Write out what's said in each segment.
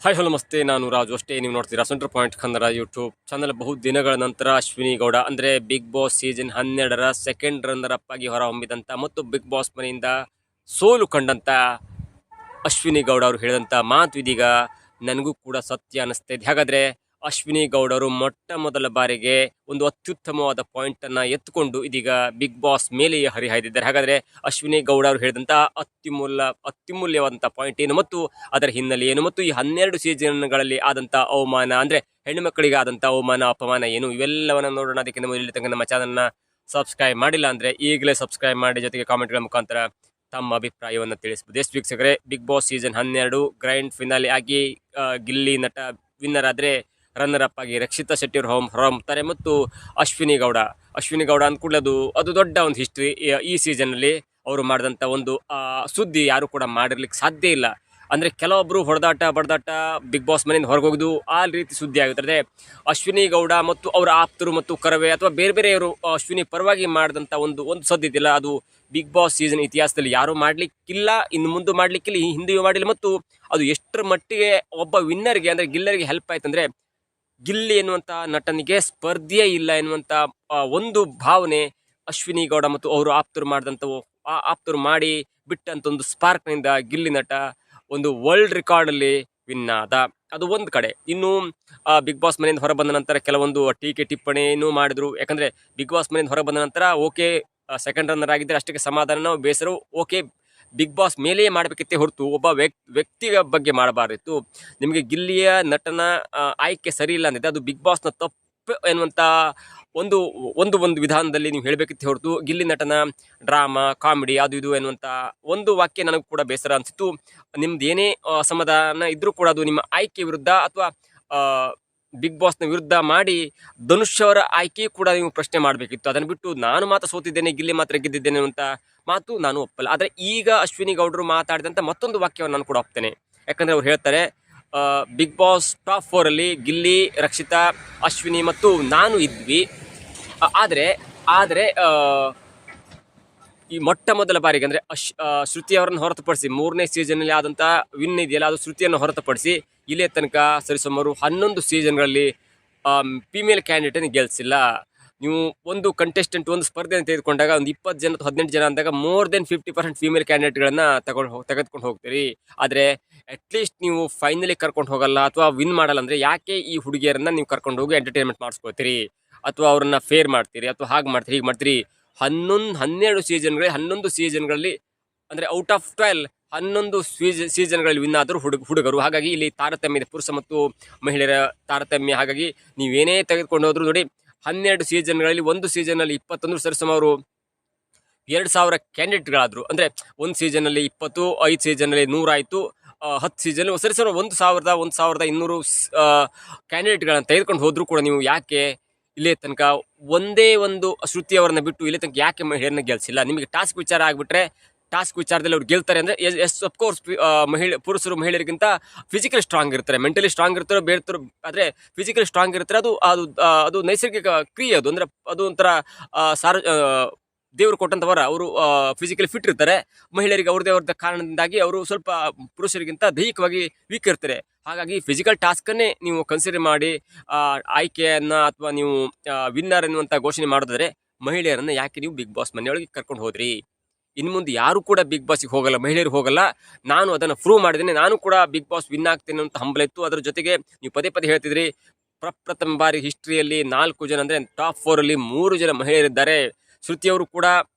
Hi hello ನಮಸ್ತೆ, ನಾನು ರಾಜು. ಅಷ್ಟೇ ನೀವು ನೋಡ್ತೀರಾ center point Kannada YouTube channel. ಬಹು ದಿನಗಳ ನಂತರ ಅಶ್ವಿನಿ ಗೌಡ ಅಂದರೆ ಬಿಗ್ ಬಾಸ್ ಸೀಸನ್ 12ರ ಸೆಕೆಂಡ್ ರನ್ನರ್ ಅಪ್ ಆಗಿ ಹೊರಹೊಮ್ಮಿದಂಥ ಮತ್ತು ಬಿಗ್ ಬಾಸ್ ಮನೆಯಿಂದ ಸೋಲು ಕಂಡಂಥ ಅಶ್ವಿನಿ ಗೌಡ ಅವರು ಹೇಳಿದಂಥ ಮಾತು ಇದೀಗ ನನಗೂ ಕೂಡ ಸತ್ಯ ಅನ್ನಿಸ್ತಾ ಇದೆ. ಹಾಗಾದರೆ ಅಶ್ವಿನಿ ಗೌಡ ಅವರು ಮೊಟ್ಟ ಮೊದಲ ಬಾರಿಗೆ ಒಂದು ಅತ್ಯುತ್ತಮವಾದ ಪಾಯಿಂಟನ್ನು ಎತ್ತುಕೊಂಡು ಇದೀಗ ಬಿಗ್ ಬಾಸ್ ಮೇಲೆಯೇ ಹರಿಹಾಯ್ದಿದ್ದಾರೆ. ಹಾಗಾದರೆ ಅಶ್ವಿನಿ ಗೌಡ ಅವರು ಹೇಳಿದಂಥ ಅತ್ಯಮೂಲ್ಯವಾದಂಥ ಪಾಯಿಂಟ್ ಏನು ಮತ್ತು ಅದರ ಹಿನ್ನೆಲೆ ಏನು ಮತ್ತು ಈ 12 ಸೀಸನ್ಗಳಲ್ಲಿ ಆದಂಥ ಅವಮಾನ, ಅಂದರೆ ಹೆಣ್ಣುಮಕ್ಕಳಿಗೆ ಆದಂಥ ಅವಮಾನ ಅಪಮಾನ ಏನು, ಇವೆಲ್ಲವನ್ನು ನೋಡೋಣ. ಅದಕ್ಕೆ ನಮ್ಮ ಇಲ್ಲಿ ತನಕ ನಮ್ಮ ಚಾನಲ್ನ ಸಬ್ಸ್ಕ್ರೈಬ್ ಮಾಡಿಲ್ಲ ಅಂದರೆ ಈಗಲೇ ಸಬ್ಸ್ಕ್ರೈಬ್ ಮಾಡಿ, ಜೊತೆಗೆ ಕಾಮೆಂಟ್ಗಳ ಮುಖಾಂತರ ತಮ್ಮ ಅಭಿಪ್ರಾಯವನ್ನು ತಿಳಿಸಬಹುದು. ಎಷ್ಟು ವೀಕ್ಷಕರೇ, big boss season 12 grand finale ಆಗಿ ಗಿಲ್ಲಿ ನಟ ವಿನ್ನರ್ ಆದರೆ ರನ್ನರ್ ಅಪ್ ಆಗಿ ರಕ್ಷಿತಾ ಶೆಟ್ಟಿ ಅವರು ಹೊರಹೊಮ್ಮುತ್ತಾರೆ ಮತ್ತು ಅಶ್ವಿನಿ ಗೌಡ ಅಂದ್ಕೂಡಲೇ ಅದು ದೊಡ್ಡ ಒಂದು ಹಿಸ್ಟ್ರಿ. ಈ ಸೀಸನ್ನಲ್ಲಿ ಅವರು ಮಾಡಿದಂಥ ಒಂದು ಸುದ್ದಿ ಯಾರು ಕೂಡ ಮಾಡಿರ್ಲಿಕ್ಕೆ ಸಾಧ್ಯ ಇಲ್ಲ. ಅಂದರೆ ಕೆಲವೊಬ್ಬರು ಹೊಡೆದಾಟ ಬಡದಾಟ ಬಿಗ್ ಬಾಸ್ ಮನೆಯಿಂದ ಹೊರಗೆ ಹೋಗಿದ್ದು ಆ ರೀತಿ ಸುದ್ದಿ ಆಗುತ್ತದೆ. ಅಶ್ವಿನಿ ಗೌಡ ಮತ್ತು ಅವರ ಆಪ್ತರು ಮತ್ತು ಕರವೇ ಅಥವಾ ಬೇರೆ ಬೇರೆಯವರು ಅಶ್ವಿನಿ ಪರವಾಗಿ ಮಾಡಿದಂಥ ಒಂದು ಸದ್ದಿದ್ದಿಲ್ಲ, ಅದು ಬಿಗ್ ಬಾಸ್ ಸೀಸನ್ ಇತಿಹಾಸದಲ್ಲಿ ಯಾರೂ ಮಾಡಲಿಕ್ಕಿಲ್ಲ, ಇನ್ನು ಮುಂದೆ ಮಾಡಲಿಕ್ಕಿಲ್ಲ, ಈ ಹಿಂದೆಯೂ ಮಾಡಿಲ್ಲ. ಮತ್ತು ಅದು ಎಷ್ಟರ ಮಟ್ಟಿಗೆ ಒಬ್ಬ ವಿನ್ನರ್ಗೆ ಅಂದರೆ ಗಿಲ್ಲರಿಗೆ ಹೆಲ್ಪ್ ಆಯ್ತಂದರೆ, ಗಿಲ್ಲಿ ಎನ್ನುವಂಥ ನಟನಿಗೆ ಸ್ಪರ್ಧೆಯೇ ಇಲ್ಲ ಎನ್ನುವಂಥ ಒಂದು ಭಾವನೆ ಅಶ್ವಿನಿ ಗೌಡ ಮತ್ತು ಅವರು ಆಪ್ತರು ಮಾಡಿ ಬಿಟ್ಟಂತ ಒಂದು ಸ್ಪಾರ್ಕ್ನಿಂದ ಗಿಲ್ಲಿ ನಟ ಒಂದು ವರ್ಲ್ಡ್ ರೆಕಾರ್ಡಲ್ಲಿ ವಿನ್ ಆದ. ಅದು ಒಂದು ಕಡೆ. ಇನ್ನು ಬಿಗ್ ಬಾಸ್ ಮನೆಯಿಂದ ಹೊರಬಂದ ನಂತರ ಕೆಲವೊಂದು ಟೀಕೆ ಟಿಪ್ಪಣಿನೂ ಮಾಡಿದ್ರು. ಯಾಕಂದರೆ ಬಿಗ್ ಬಾಸ್ ಮನೆಯಿಂದ ಹೊರಬಂದ ನಂತರ ಓಕೆ ಸೆಕೆಂಡ್ ರನ್ನರ್ ಆಗಿದ್ದರೆ ಅಷ್ಟಕ್ಕೆ ಸಮಾಧಾನ, ಬೇಸರ, ಓಕೆ ಬಿಗ್ ಬಾಸ್ ಮೇಲೆಯೇ ಮಾಡಬೇಕಿತ್ತೇ ಹೊರತು ಒಬ್ಬ ವ್ಯಕ್ತಿಯ ಬಗ್ಗೆ ಮಾಡಬಾರ್ದಿತ್ತು. ನಿಮಗೆ ಗಿಲ್ಲಿಯ ನಟನ ಆಯ್ಕೆ ಸರಿ ಇಲ್ಲ ಅಂದಿದ್ದೆ, ಅದು ಬಿಗ್ ಬಾಸ್ನ ತಪ್ಪು ಎನ್ನುವಂಥ ಒಂದು ವಿಧಾನದಲ್ಲಿ ನೀವು ಹೇಳಬೇಕಿತ್ತು ಹೊರತು ಗಿಲ್ಲಿ ನಟನ ಡ್ರಾಮಾ ಕಾಮಿಡಿ ಅದು ಇದು ಎನ್ನುವಂಥ ಒಂದು ವಾಕ್ಯ ನನಗೂ ಕೂಡ ಬೇಸರ ಅನಿಸಿತು. ನಿಮ್ದು ಏನೇ ಅಸಮಾಧಾನ ಇದ್ರೂ ಕೂಡ ಅದು ನಿಮ್ಮ ಆಯ್ಕೆ ವಿರುದ್ಧ ಅಥವಾ ಬಿಗ್ ಬಾಸ್ನ ವಿರುದ್ಧ ಮಾಡಿ ಧನುಷ್ ಅವರ ಆಯ್ಕೆ ಕೂಡ ನೀವು ಪ್ರಶ್ನೆ ಮಾಡಬೇಕಿತ್ತು. ಅದನ್ನು ಬಿಟ್ಟು ನಾನು ಮಾತ್ರ ಸೋತಿದ್ದೇನೆ, ಗಿಲ್ಲಿ ಮಾತ್ರ ಗೆದ್ದಿದ್ದೇನೆ ಅಂತ ಮಾತು ನಾನು ಒಪ್ಪಲ್ಲ. ಆದರೆ ಈಗ ಅಶ್ವಿನಿ ಗೌಡರು ಮಾತಾಡಿದಂಥ ಮತ್ತೊಂದು ವಾಕ್ಯವನ್ನು ನಾನು ಕೂಡ ಒಪ್ತೇನೆ. ಯಾಕಂದರೆ ಅವ್ರು ಹೇಳ್ತಾರೆ, big boss top 4 Gilli, Rakshita, Ashwini ಮತ್ತು ನಾನು ಇದ್ವಿ. ಆದರೆ ಈ ಮೊಟ್ಟ ಮೊದಲ ಬಾರಿಗೆ ಅಂದರೆ ಶ್ರುತಿ ಅವರನ್ನು ಹೊರತುಪಡಿಸಿ 3ನೇ ಸೀಸನ್ನಲ್ಲಿ ಆದಂಥ ವಿನ್ ಇದೆಯಲ್ಲ, ಅದು ಶ್ರುತಿಯನ್ನು ಹೊರತುಪಡಿಸಿ ಇಲ್ಲೇ ತನಕ ಸರಿಸುಮಾರು 11 ಸೀಸನ್ಗಳಲ್ಲಿ ಫಿಮೇಲ್ ಕ್ಯಾಂಡಿಡೇಟನ್ನು ಗೆಲ್ಲಿಸಿಲ್ಲ. ನೀವು ಒಂದು ಕಂಟೆಸ್ಟೆಂಟ್ ಒಂದು ಸ್ಪರ್ಧೆಯನ್ನು ತೆಗೆದುಕೊಂಡಾಗ ಒಂದು 20 ಜನ ಅಥವಾ 18 ಜನ ಅಂದಾಗ ಮೋರ್ ದೆನ್ 50% ಫಿಮೇಲ್ ಕ್ಯಾಂಡಿಡೇಟ್ಗಳನ್ನು ತೆಗೆದುಕೊಂಡು ಹೋಗ್ತೀರಿ. ಆದರೆ ಅಟ್ಲೀಸ್ಟ್ ನೀವು ಫೈನಲಿ ಕರ್ಕೊಂಡು ಹೋಗಲ್ಲ ಅಥವಾ ವಿನ್ ಮಾಡಲ್ಲ ಅಂದರೆ ಯಾಕೆ ಈ ಹುಡುಗಿಯರನ್ನು ನೀವು ಕರ್ಕೊಂಡು ಹೋಗಿ ಎಂಟರ್ಟೈನ್ಮೆಂಟ್ ಮಾಡಿಸ್ಕೊಳ್ತೀರಿ ಅಥವಾ ಅವ್ರನ್ನ ಫೇರ್ ಮಾಡ್ತೀರಿ ಅಥವಾ ಹಾಗೆ ಮಾಡ್ತೀರಿ ಹೀಗೆ ಮಾಡ್ತೀರಿ. 11 ಸೀಸನ್ಗಳಲ್ಲಿ ಅಂದರೆ ಔಟ್ ಆಫ್ 11 ಸೀಸನ್ಗಳಲ್ಲಿ ವಿನ್ ಆದರೂ ಹುಡುಗರು. ಹಾಗಾಗಿ ಇಲ್ಲಿ ತಾರತಮ್ಯ ಇದೆ, ಪುರುಷ ಮತ್ತು ಮಹಿಳೆಯರ ತಾರತಮ್ಯ. ಹಾಗಾಗಿ ನೀವೇನೇ ತೆಗೆದುಕೊಂಡು ಹೋದ್ರು ನೋಡಿ, 12 ಸೀಸನ್ಗಳಲ್ಲಿ ಒಂದು ಸೀಸನ್ನಲ್ಲಿ 21 ಸರಿಸುಮಾರು 2000 ಕ್ಯಾಂಡಿಡೇಟ್ಗಳಾದರು. ಅಂದರೆ ಒಂದು ಸೀಸನ್ನಲ್ಲಿ 20, 5 ಸೀಸನ್ನಲ್ಲಿ 100 ಆಯಿತು, 10 ಸೀಸನ್ ಸರಿಸುಮಾರು 1200 ಕ್ಯಾಂಡಿಡೇಟ್ಗಳನ್ನು ತೆಗೆದುಕೊಂಡು ಹೋದರೂ ಕೂಡ ನೀವು ಯಾಕೆ ಇಲ್ಲೇ ತನಕ ಒಂದೇ ಒಂದು ಶ್ರುತಿ ಅವರನ್ನ ಬಿಟ್ಟು ಇಲ್ಲೇ ತನಕ ಯಾಕೆ ಮಹಿಳೆಯರನ್ನ ಗೆಲ್ಸಿಲ್ಲ? ನಿಮಗೆ ಟಾಸ್ಕ್ ವಿಚಾರ ಆಗಿಬಿಟ್ರೆ ಟಾಸ್ಕ್ ವಿಚಾರದಲ್ಲಿ ಅವ್ರು ಗೆಲ್ತಾರೆ ಅಂದರೆ ಎಸ್ ಅಫ್ಕೋರ್ಸ್ ಪುರುಷರು ಮಹಿಳೆಯರಿಗಿಂತ ಫಿಸಿಕಲಿ ಸ್ಟ್ರಾಂಗ್ ಇರ್ತಾರೆ, ಮೆಂಟಲಿ ಸ್ಟ್ರಾಂಗ್ ಇರ್ತಾರೆ, ಬೇಡ್ತಾರೆ. ಆದರೆ ಫಿಸಿಕಲಿ ಸ್ಟ್ರಾಂಗ್ ಇರ್ತಾರೆ, ಅದು ನೈಸರ್ಗಿಕ ಕ್ರಿಯೆ. ಅದು ಅಂದರೆ ಅದು ಒಂಥರ ದೇವರು ಕೊಟ್ಟಂಥವರ ಅವರು ಫಿಸಿಕಲಿ ಫಿಟ್ ಇರ್ತಾರೆ. ಮಹಿಳೆಯರಿಗೆ ಅವ್ರದ್ದೇ ಕಾರಣದಿಂದಾಗಿ ಅವರು ಸ್ವಲ್ಪ ಪುರುಷರಿಗಿಂತ ದೈಹಿಕವಾಗಿ ವೀಕ್ ಇರ್ತಾರೆ. ಹಾಗಾಗಿ ಫಿಸಿಕಲ್ ಟಾಸ್ಕನ್ನೇ ನೀವು ಕನ್ಸಿಡರ್ ಮಾಡಿ ಆಯ್ಕೆಯನ್ನು ಅಥವಾ ನೀವು ವಿನ್ನರ್ ಎನ್ನುವಂಥ ಘೋಷಣೆ ಮಾಡಿದ್ರೆ ಮಹಿಳೆಯರನ್ನು ಯಾಕೆ ನೀವು ಬಿಗ್ ಬಾಸ್ ಮನೆಯೊಳಗೆ ಕರ್ಕೊಂಡು ಹೋದ್ರಿ? ಇನ್ನು ಮುಂದೆ ಯಾರು ಕೂಡ ಬಿಗ್ ಬಾಸ್ಗೆ ಹೋಗಲ್ಲ, ಮಹಿಳೆಯರು ಹೋಗಲ್ಲ. ನಾನು ಅದನ್ನು ಪ್ರೂವ್ ಮಾಡಿದ್ದೇನೆ, ನಾನು ಕೂಡ ಬಿಗ್ ಬಾಸ್ ವಿನ್ ಆಗ್ತೇನೆ ಅಂತ ಹಂಬಲ ಇತ್ತು. ಅದರ ಜೊತೆಗೆ ನೀವು ಪದೇ ಹೇಳ್ತಿದ್ರಿ, ಪ್ರಪ್ರಥಮ ಬಾರಿ ಹಿಸ್ಟ್ರಿಯಲ್ಲಿ 4 ಜನ ಅಂದರೆ ಟಾಪ್ 4 3 ಜನ ಮಹಿಳೆಯರಿದ್ದಾರೆ. ಶ್ರುತಿಯವರು ಕೂಡ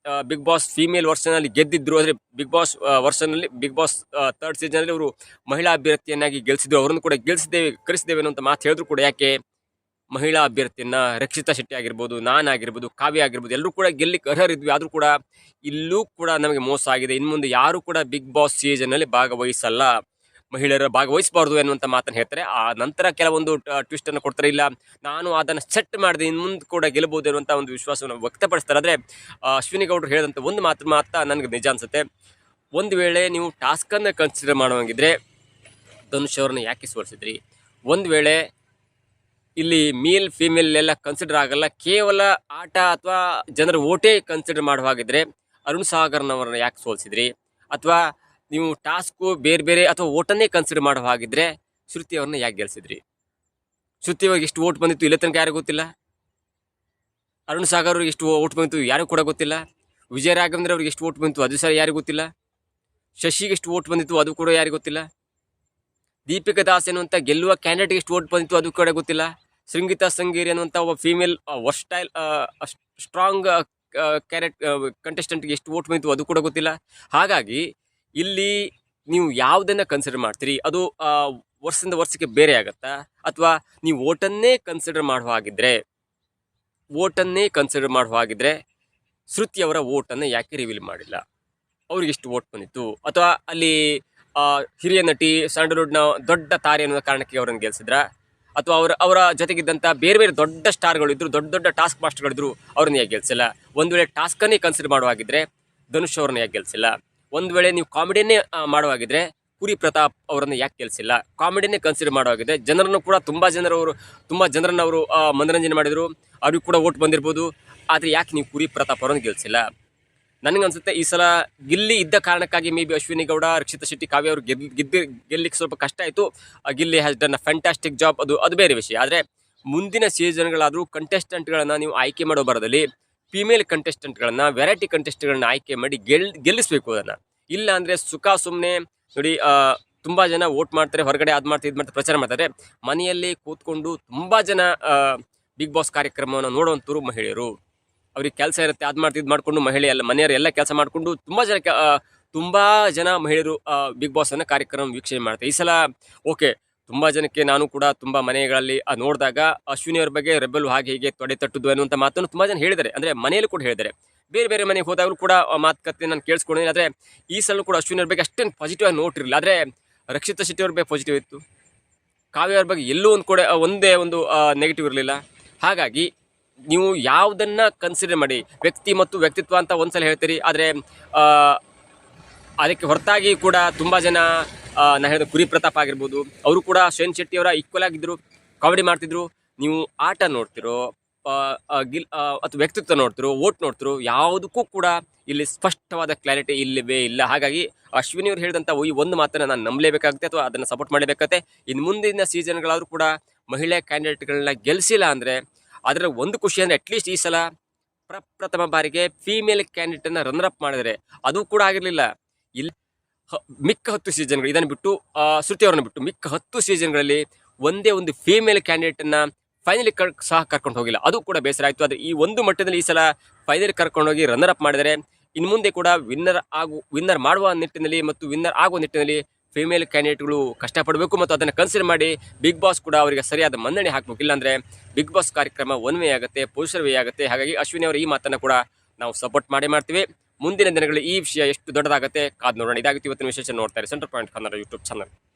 ಬಿಗ್ ಬಾಸ್ ಫೀಮೇಲ್ ವರ್ಷನಲ್ಲಿ ಗೆದ್ದಿದ್ರು. ಆದರೆ ಬಿಗ್ ಬಾಸ್ ವರ್ಷನಲ್ಲಿ ಬಿಗ್ ಬಾಸ್ 3rd ಸೀಸನ್ನಲ್ಲಿ ಅವರು ಮಹಿಳಾ ಅಭ್ಯರ್ಥಿಯನ್ನಾಗಿ ಗೆಲ್ಲಿಸಿದ್ರು. ಅವರನ್ನು ಕೂಡ ಕರೆಸಿದ್ದೇವೆ ಅನ್ನೋ ಮಾತು ಹೇಳಿದ್ರು ಕೂಡ ಯಾಕೆ ಮಹಿಳಾ ಅಭ್ಯರ್ಥಿಯನ್ನ ರಕ್ಷಿತಾ ಶೆಟ್ಟಿ ಆಗಿರ್ಬೋದು, ನಾನಾಗಿರ್ಬೋದು, ಕಾವ್ಯ ಆಗಿರ್ಬೋದು, ಎಲ್ಲರೂ ಕೂಡ ಗೆಲ್ಲಿಕ್ಕೆ ಅರ್ಹರಿದ್ವಿ. ಆದರೂ ಕೂಡ ಇಲ್ಲೂ ಕೂಡ ನಮಗೆ ಮೋಸ ಆಗಿದೆ. ಇನ್ನು ಮುಂದೆ ಯಾರು ಕೂಡ ಬಿಗ್ ಬಾಸ್ ಸೀಸನ್ನಲ್ಲಿ ಭಾಗವಹಿಸಲ್ಲ, ಮಹಿಳೆಯರು ಭಾಗವಹಿಸಬಾರ್ದು ಎನ್ನುವಂಥ ಮಾತನ್ನು ಹೇಳ್ತಾರೆ. ಆ ನಂತರ ಕೆಲವೊಂದು ಟ್ವಿಸ್ಟನ್ನು ಕೊಡ್ತಾರೆ, ಇಲ್ಲ ನಾನು ಅದನ್ನು ಸೆಟ್ ಮಾಡಿದೆ, ಇನ್ನು ಮುಂದೆ ಕೂಡ ಗೆಲ್ಲಬಹುದು ಎನ್ನುವಂಥ ಒಂದು ವಿಶ್ವಾಸವನ್ನು ವ್ಯಕ್ತಪಡಿಸ್ತಾರೆ. ಆದರೆ ಅಶ್ವಿನಿ ಗೌಡರು ಹೇಳಿದಂಥ ಒಂದು ಮಾತ್ರ ನನಗೆ ನಿಜ ಅನಿಸುತ್ತೆ. ಒಂದು ವೇಳೆ ನೀವು ಟಾಸ್ಕನ್ನು ಕನ್ಸಿಡರ್ ಮಾಡುವಂಗಿದ್ರೆ ಧನುಷ್ ಅವ್ರನ್ನ ಯಾಕೆ ಸೋಲಿಸಿದ್ರಿ? ಒಂದು ವೇಳೆ ಇಲ್ಲಿ ಮೇಲ್ ಫೀಮೇಲ್ ಎಲ್ಲ ಕನ್ಸಿಡರ್ ಆಗಲ್ಲ, ಕೇವಲ ಆಟ ಅಥವಾ ಜನರ ಓಟೇ ಕನ್ಸಿಡರ್ ಮಾಡುವಾಗಿದ್ರೆ ಅರುಣ್ ಸಾಗರ್ನವ್ರನ್ನ ಯಾಕೆ ಸೋಲಿಸಿದ್ರಿ? ಅಥವಾ ನೀವು ಟಾಸ್ಕು ಬೇರೆ ಅಥವಾ ಓಟನ್ನೇ ಕನ್ಸಿಡರ್ ಮಾಡುವ ಹಾಗಿದ್ರೆ ಶ್ರುತಿ ಅವ್ರನ್ನ ಯಾಕೆ ಗೆಲ್ಸಿದ್ರಿ? ಶ್ರುತಿ ಅವ್ರಿಗೆ ಎಷ್ಟು ಓಟ್ ಬಂದಿತ್ತು ಇಲ್ಲ ತನಕ ಯಾರಿಗೂ ಗೊತ್ತಿಲ್ಲ. ಅರುಣ್ ಸಾಗರ್ ಅವ್ರಿಗೆ ಎಷ್ಟು ಓಟ್ ಬಂದಿತ್ತು ಯಾರಿಗೂ ಕೂಡ ಗೊತ್ತಿಲ್ಲ. ವಿಜಯ ರಾಘವೇಂದ್ರ ಅವ್ರಿಗೆ ಎಷ್ಟು ಓಟ್ ಬಂದಿತ್ತು ಅದು ಸಹ ಯಾರಿಗೂ ಗೊತ್ತಿಲ್ಲ. ಶಶಿಗೆ ಎಷ್ಟು ಓಟ್ ಬಂದಿತ್ತು ಅದು ಕೂಡ ಯಾರಿಗೂ ಗೊತ್ತಿಲ್ಲ. ದೀಪಿಕಾ ದಾಸ್ ಎನ್ನುವಂಥ ಗೆಲ್ಲುವ ಕ್ಯಾಂಡಿಡೇಟ್ಗೆ ಎಷ್ಟು ಓಟ್ ಬಂದಿತ್ತು ಅದು ಕೂಡ ಗೊತ್ತಿಲ್ಲ. ಸಂಗೀತಾ ಸಂಗೀರ್ ಎನ್ನುವಂಥ ಒಬ್ಬ ಫೀಮೇಲ್ ವರ್ಸ್ಟೈಲ್ ಸ್ಟ್ರಾಂಗ್ ಕಂಟೆಸ್ಟೆಂಟ್ಗೆ ಎಷ್ಟು ಓಟ್ ಬಂದಿತ್ತು ಅದು ಕೂಡ ಗೊತ್ತಿಲ್ಲ. ಹಾಗಾಗಿ ಇಲ್ಲಿ ನೀವು ಯಾವುದನ್ನ ಕನ್ಸಿಡರ್ ಮಾಡ್ತೀರಿ, ಅದು ವರ್ಷದಿಂದ ವರ್ಷಕ್ಕೆ ಬೇರೆ ಆಗತ್ತಾ, ಅಥವಾ ನೀವು ಓಟನ್ನೇ ಕನ್ಸಿಡರ್ ಮಾಡುವ ಹಾಗಿದ್ರೆ ಶ್ರುತಿ ಅವರ ಓಟನ್ನು ಯಾಕೆ ರಿವೀಲ್ ಮಾಡಿಲ್ಲ? ಅವ್ರಿಗೆ ಎಷ್ಟು ಓಟ್ ಬಂದಿತ್ತು? ಅಥವಾ ಅಲ್ಲಿ ಹಿರಿಯ ನಟಿ ಸ್ಯಾಂಡಲ್ವುಡ್ನ ದೊಡ್ಡ ತಾರೆ ಅನ್ನೋ ಕಾರಣಕ್ಕೆ ಅವರನ್ನು ಗೆಲ್ಸಿದ್ರ? ಅಥವಾ ಅವರ ಜೊತೆಗಿದ್ದಂಥ ಬೇರೆ ಬೇರೆ ದೊಡ್ಡ ಸ್ಟಾರ್ಗಳಿದ್ರು, ದೊಡ್ಡ ಟಾಸ್ಕ್ ಮಾಸ್ಟರ್ಗಳಿದ್ರು, ಅವ್ರನ್ನ ಯಾಕೆ ಗೆಲ್ಸಿಲ್ಲ? ಒಂದು ವೇಳೆ ಟಾಸ್ಕನ್ನೇ ಕನ್ಸಿಡರ್ ಮಾಡುವಾಗಿದ್ರೆ ಧನುಷ್ ಅವ್ರನ್ನ ಯಾಕೆ ಗೆಲ್ಸಿಲ್ಲ? ಒಂದು ವೇಳೆ ನೀವು ಕಾಮಿಡಿಯನ್ನೇ ಮಾಡುವಾಗಿದ್ರೆ ಪುರಿ ಪ್ರತಾಪ್ ಅವರನ್ನು ಯಾಕೆ ಗೆಲ್ಸಿಲ್ಲ? ಕಾಮಿಡಿಯನ್ನೇ ಕನ್ಸಿಡರ್ ಮಾಡುವಾಗಿದ್ರೆ ಜನರನ್ನು ಕೂಡ ತುಂಬ ಜನರನ್ನು ಅವರು ಮನೋರಂಜನೆ ಮಾಡಿದರು, ಅವ್ರಿಗೆ ಕೂಡ ಓಟ್ ಬಂದಿರ್ಬೋದು. ಆದರೆ ಯಾಕೆ ನೀವು ಪುರಿ ಪ್ರತಾಪ್ ಅವರನ್ನು ಗೆಲ್ಸಿಲ್ಲ? ನನಗನ್ಸುತ್ತೆ ಈ ಸಲ ಗಿಲ್ಲಿ ಇದ್ದ ಕಾರಣಕ್ಕಾಗಿ ಮೇ ಬಿ ಅಶ್ವಿನಿ ಗೌಡ, ರಕ್ಷಿತಾ ಶೆಟ್ಟಿ, ಕಾವ್ಯ ಅವರು ಗೆಲ್ಲಿಕ್ಕೆ ಸ್ವಲ್ಪ ಕಷ್ಟ ಆಯಿತು. Gilli has done a fantastic job, ಅದು ಬೇರೆ ವಿಷಯ. ಆದರೆ ಮುಂದಿನ ಸೀಸನ್ಗಳಾದರೂ ಕಂಟೆಸ್ಟೆಂಟ್ಗಳನ್ನು ನೀವು ಆಯ್ಕೆ ಮಾಡೋ ಬರದಲ್ಲಿ ಫಿಮೇಲ್ ಕಂಟೆಸ್ಟೆಂಟ್ಗಳನ್ನು, ವೆರೈಟಿ ಕಂಟೆಸ್ಟೆಂಟ್ಗಳನ್ನ ಆಯ್ಕೆ ಮಾಡಿ ಗೆಲ್ಲಿಸಬೇಕು ಅದನ್ನು. ಇಲ್ಲ ಅಂದರೆ ಸುಮ್ಮನೆ ನೋಡಿ, ತುಂಬ ಜನ ವೋಟ್ ಮಾಡ್ತಾರೆ, ಹೊರಗಡೆ ಅದು ಮಾಡ್ತಾರೆ ಇದು ಮಾಡ್ತಾರೆ ಪ್ರಚಾರ ಮಾಡ್ತಾರೆ. ಮನೆಯಲ್ಲಿ ಕೂತ್ಕೊಂಡು ತುಂಬ ಜನ ಬಿಗ್ ಬಾಸ್ ಕಾರ್ಯಕ್ರಮವನ್ನು ನೋಡುವಂಥವ್ರು ಮಹಿಳೆಯರು. ಅವ್ರಿಗೆ ಕೆಲಸ ಇರುತ್ತೆ, ಅದು ಮಾಡ್ತಿದ್ದು ಇದು ಮಾಡಿಕೊಂಡು ಮನೆಯವರು ಎಲ್ಲ ಕೆಲಸ ಮಾಡಿಕೊಂಡು ತುಂಬ ಜನ ಮಹಿಳೆಯರು ಬಿಗ್ ಬಾಸ್ ಅನ್ನ ಕಾರ್ಯಕ್ರಮ ವೀಕ್ಷಣೆ ಮಾಡ್ತಾರೆ. ಈ ಸಲ ಓಕೆ, ತುಂಬ ಜನಕ್ಕೆ ನಾನು ಕೂಡ ತುಂಬ ಮನೆಗಳಲ್ಲಿ ನೋಡಿದಾಗ ಅಶ್ವಿನಿ ಅವ್ರ ಬಗ್ಗೆ ರೆಬೆಲ್ ಹಾಗೆ ಹೀಗೆ ತೊಡೆ ತಟ್ಟುದು ಅನ್ನುವಂಥ ಮಾತನ್ನು ತುಂಬ ಜನ ಹೇಳಿದ್ದಾರೆ. ಅಂದರೆ ಮನೆಯಲ್ಲಿ ಕೂಡ ಹೇಳಿದ್ದಾರೆ, ಬೇರೆ ಮನೆಗೆ ಹೋದಾಗಲೂ ಕೂಡ ಮಾತುಕತೆ ನಾನು ಕೇಳಿಸ್ಕೊಂಡಿದ್ದೀನಿ. ಆದರೆ ಈ ಸಲ ಕೂಡ ಅಶ್ವಿನಿ ಅವ್ರ ಬಗ್ಗೆ ಅಷ್ಟೇನು ಪಾಸಿಟಿವ್ ಆಗಿ ನೋಟ್ ಇರಲಿಲ್ಲ. ಆದರೆ ರಕ್ಷಿತಾ ಶೆಟ್ಟಿ ಅವ್ರ ಬಗ್ಗೆ ಪಾಸಿಟಿವ್ ಇತ್ತು, ಕಾವ್ಯ ಅವ್ರ ಬಗ್ಗೆ ಎಲ್ಲೂ ಒಂದೇ ಒಂದು ನೆಗೆಟಿವ್ ಇರಲಿಲ್ಲ. ಹಾಗಾಗಿ ನೀವು ಯಾವುದನ್ನ ಕನ್ಸಿಡರ್ ಮಾಡಿ, ವ್ಯಕ್ತಿ ಮತ್ತು ವ್ಯಕ್ತಿತ್ವ ಅಂತ ಒಂದ್ಸಲ ಹೇಳ್ತೀರಿ, ಆದರೆ ಅದಕ್ಕೆ ಹೊರತಾಗಿ ಕೂಡ ತುಂಬ ಜನ ನಾ ಹೇಳಿದ ಪುರಿ ಪ್ರತಾಪ್ ಆಗಿರ್ಬೋದು, ಅವರು ಕೂಡ ಶೇನ್ ಶೆಟ್ಟಿ ಅವರ ಈಕ್ವಲ್ ಆಗಿದ್ದರು, ಕಾಮಿಡಿ ಮಾಡ್ತಿದ್ರು. ನೀವು ಆಟ ನೋಡ್ತಿರೋ ಅಥವಾ ವ್ಯಕ್ತಿತ್ವ ನೋಡ್ತಿರೋ, ಓಟ್ ನೋಡ್ತಿರೋ, ಯಾವುದಕ್ಕೂ ಕೂಡ ಇಲ್ಲಿ ಸ್ಪಷ್ಟವಾದ ಕ್ಲಾರಿಟಿ ಇಲ್ಲವೇ ಇಲ್ಲ. ಹಾಗಾಗಿ ಅಶ್ವಿನಿ ಅವರು ಹೇಳಿದಂಥ ಈ ಒಂದು ಮಾತನ್ನು ನಾನು ನಂಬಲೇಬೇಕಾಗುತ್ತೆ ಅಥವಾ ಅದನ್ನು ಸಪೋರ್ಟ್ ಮಾಡಬೇಕಾಗುತ್ತೆ. ಇನ್ನು ಮುಂದಿನ ಸೀಸನ್ಗಳಾದರೂ ಕೂಡ ಮಹಿಳಾ ಕ್ಯಾಂಡಿಡೇಟ್ಗಳನ್ನ ಗೆಲ್ಲಿಸಿಲ್ಲ ಅಂದರೆ ಅದರ ಒಂದು ಖುಷಿ ಅಂದರೆ ಅಟ್ಲೀಸ್ಟ್ ಈ ಸಲ ಪ್ರಪ್ರಥಮ ಬಾರಿಗೆ ಫೀಮೇಲ್ ಕ್ಯಾಂಡಿಡೇಟನ್ನು ರನ್ನರ್ ಅಪ್ ಮಾಡಿದರೆ, ಅದು ಕೂಡ ಆಗಿರಲಿಲ್ಲ. ಇಲ್ಲಿ ಮಿಕ್ಕ 10 ಸೀಸನ್ಗಳು ಇದನ್ನು ಬಿಟ್ಟು ಶ್ರುತಿ ಅವರನ್ನು ಬಿಟ್ಟು ಮಿಕ್ಕ 10 ಸೀಸನ್ಗಳಲ್ಲಿ ಒಂದೇ ಒಂದು ಫೀಮೇಲ್ ಕ್ಯಾಂಡಿಡೇಟನ್ನು ಫೈನಲಿ ಸಹ ಕರ್ಕೊಂಡು ಹೋಗಿಲ್ಲ. ಅದು ಕೂಡ ಬೇಸರ ಆಯಿತು. ಆದರೆ ಈ ಒಂದು ಮಟ್ಟದಲ್ಲಿ ಈ ಸಲ ಫೈನಲ್ ಕರ್ಕೊಂಡೋಗಿ ರನ್ನರ್ ಅಪ್ ಮಾಡಿದರೆ ಇನ್ನು ಮುಂದೆ ಕೂಡ ವಿನ್ನರ್ ಮಾಡುವ ನಿಟ್ಟಿನಲ್ಲಿ ಮತ್ತು ವಿನ್ನರ್ ಆಗುವ ನಿಟ್ಟಿನಲ್ಲಿ ಫಿಮೇಲ್ ಕ್ಯಾಂಡಿಡೇಟ್ಗಳು ಕಷ್ಟಪಡಬೇಕು ಮತ್ತು ಅದನ್ನು ಕನ್ಸಿಡರ್ ಮಾಡಿ ಬಿಗ್ ಬಾಸ್ ಕೂಡ ಅವರಿಗೆ ಸರಿಯಾದ ಮನ್ನಣೆ ಹಾಕಬೇಕು. ಇಲ್ಲಾಂದರೆ ಬಿಗ್ ಬಾಸ್ ಕಾರ್ಯಕ್ರಮ ಒನ್ ವೇ ಆಗುತ್ತೆ, ಪುರುಷರ ವೇ ಆಗುತ್ತೆ. ಹಾಗಾಗಿ ಅಶ್ವಿನಿ ಅವರ ಈ ಮಾತನ್ನು ಕೂಡ ನಾವು ಸಪೋರ್ಟ್ ಮಾಡ್ತೀವಿ. ಮುಂದಿನ ದಿನಗಳಲ್ಲಿ ಈ ವಿಷಯ ಎಷ್ಟು ದೊಡ್ಡದಾಗುತ್ತೆ ಕಾದು ನೋಡೋಣ. ಇದಾಗಿತ್ತು ಇವತ್ತಿನ ವಿಶೇಷ. ನೋಡ್ತಾರೆ centre point Kannada YouTube channel.